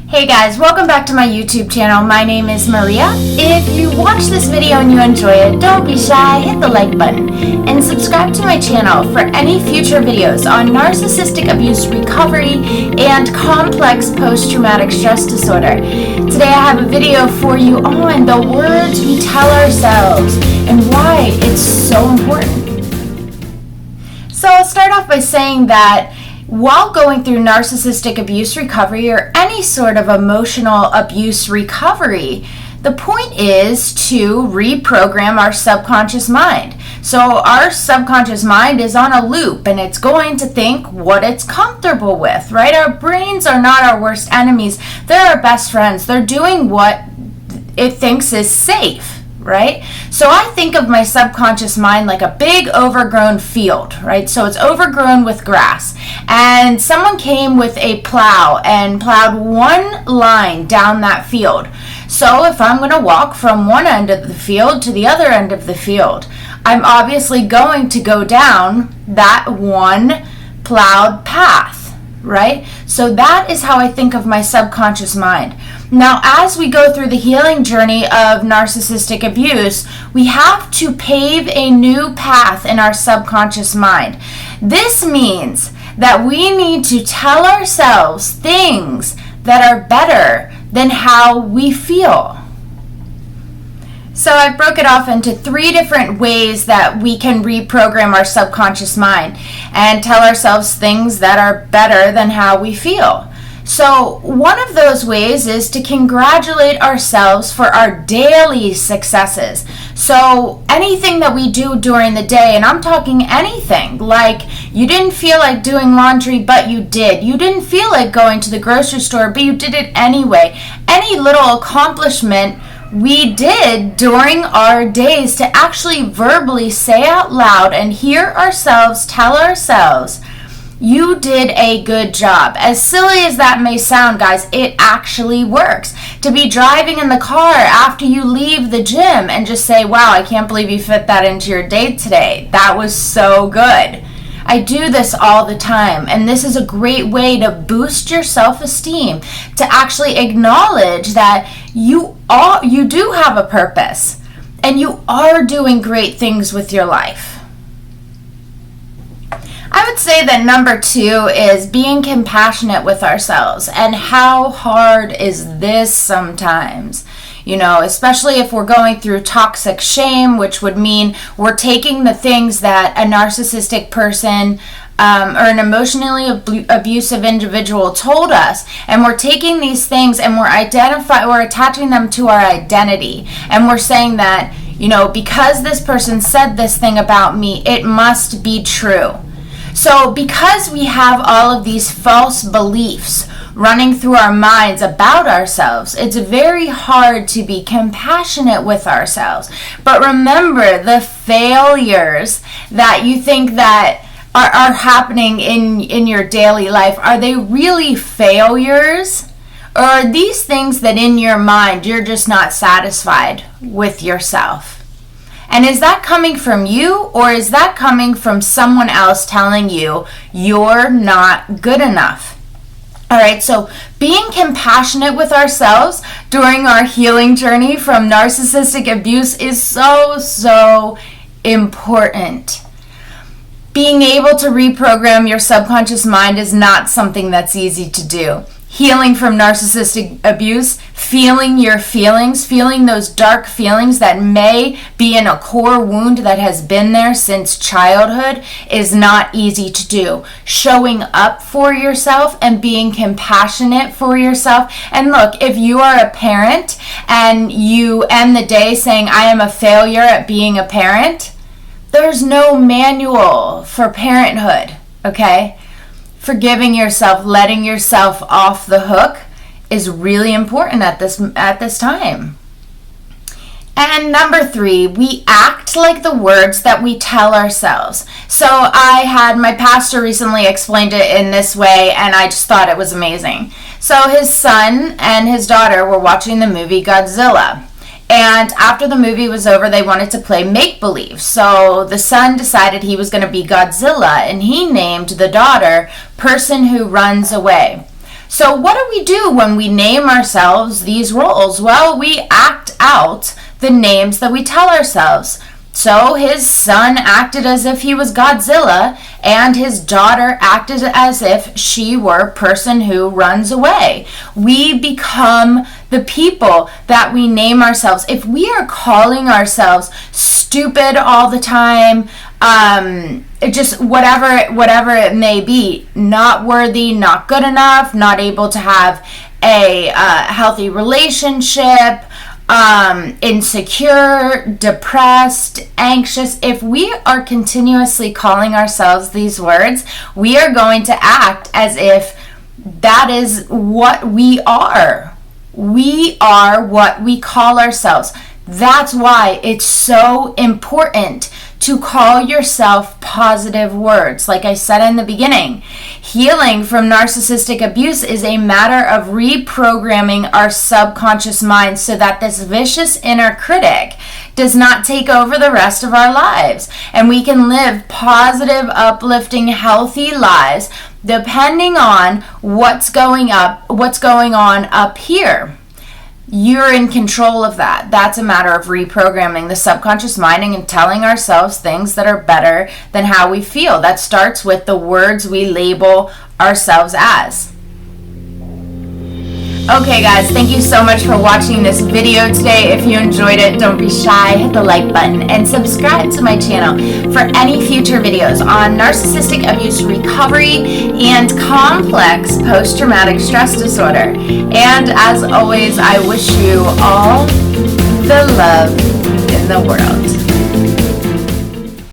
Hey guys, welcome back to my YouTube channel. My name is Maria. If you watch this video and you enjoy it, don't be shy, hit the like button, and subscribe to my channel for any future videos on narcissistic abuse recovery and complex post-traumatic stress disorder. Today I have a video for you on the words we tell ourselves and why it's so important. So I'll start off by saying that while going through narcissistic abuse recovery or any sort of emotional abuse recovery, the point is to reprogram our subconscious mind. So our subconscious mind is on a loop and it's going to think what it's comfortable with, right? Our brains are not our worst enemies. They're our best friends. They're doing what it thinks is safe. Right? So I think of my subconscious mind like a big overgrown field, right? So it's overgrown with grass. And someone came with a plow and plowed one line down that field. So if I'm going to walk from one end of the field to the other end of the field, I'm obviously going to go down that one plowed path, right? So that is how I think of my subconscious mind. Now, as we go through the healing journey of narcissistic abuse, we have to pave a new path in our subconscious mind. This means that we need to tell ourselves things that are better than how we feel. So I broke it off into 3 different ways that we can reprogram our subconscious mind and tell ourselves things that are better than how we feel. So one of those ways is to congratulate ourselves for our daily successes. So anything that we do during the day, and I'm talking anything, like you didn't feel like doing laundry, but you did. You didn't feel like going to the grocery store, but you did it anyway. Any little accomplishment we did during our days to actually verbally say out loud and hear ourselves tell ourselves, you did a good job. As silly as that may sound, guys, it actually works. To be driving in the car after you leave the gym and just say, wow, I can't believe you fit that into your day today. That was so good. I do this all the time, and this is a great way to boost your self-esteem, to actually acknowledge that you do have a purpose, and you are doing great things with your life. I would say that number 2 is being compassionate with ourselves. And how hard is this sometimes? You know, especially if we're going through toxic shame, which would mean we're taking the things that a narcissistic person or an emotionally abusive individual told us, and we're taking these things and we're attaching them to our identity, and we're saying that, you know, because this person said this thing about me, it must be true. So because we have all of these false beliefs running through our minds about ourselves, it's very hard to be compassionate with ourselves. But remember, the failures that you think that are happening in your daily life, are they really failures? Or are these things that in your mind you're just not satisfied with yourself? And is that coming from you, or is that coming from someone else telling you you're not good enough? All right, so being compassionate with ourselves during our healing journey from narcissistic abuse is so important. Being able to reprogram your subconscious mind is not something that's easy to do. Healing from narcissistic abuse, feeling your feelings, feeling those dark feelings that may be in a core wound that has been there since childhood is not easy to do. Showing up for yourself and being compassionate for yourself. And look, if you are a parent and you end the day saying, I am a failure at being a parent, there's no manual for parenthood, okay? Forgiving yourself, letting yourself off the hook is really important at this time. And number 3, we act like the words that we tell ourselves. So I had my pastor recently explained it in this way, and I just thought it was amazing. So his son and his daughter were watching the movie Godzilla. And after the movie was over, they wanted to play make-believe. So the son decided he was going to be Godzilla, and he named the daughter Person Who Runs Away. So what do we do when we name ourselves these roles? Well, we act out the names that we tell ourselves. So his son acted as if he was Godzilla, and his daughter acted as if she were a person who runs away. We become the people that we name ourselves. If we are calling ourselves stupid all the time, just whatever it may be, not worthy, not good enough, not able to have a healthy relationship, insecure, depressed, anxious, if we are continuously calling ourselves these words, we are going to act as if that is what we are. We are what we call ourselves. That's why it's so important to call yourself positive words. Like I said in the beginning, healing from narcissistic abuse is a matter of reprogramming our subconscious mind so that this vicious inner critic does not take over the rest of our lives, and we can live positive, uplifting, healthy lives depending on what's going on up here. You're in control of that. That's a matter of reprogramming the subconscious mind and telling ourselves things that are better than how we feel. That starts with the words we label ourselves as. Okay guys, thank you so much for watching this video today. If you enjoyed it, don't be shy, hit the like button and subscribe to my channel for any future videos on narcissistic abuse recovery and complex post-traumatic stress disorder. And as always, I wish you all the love in the world.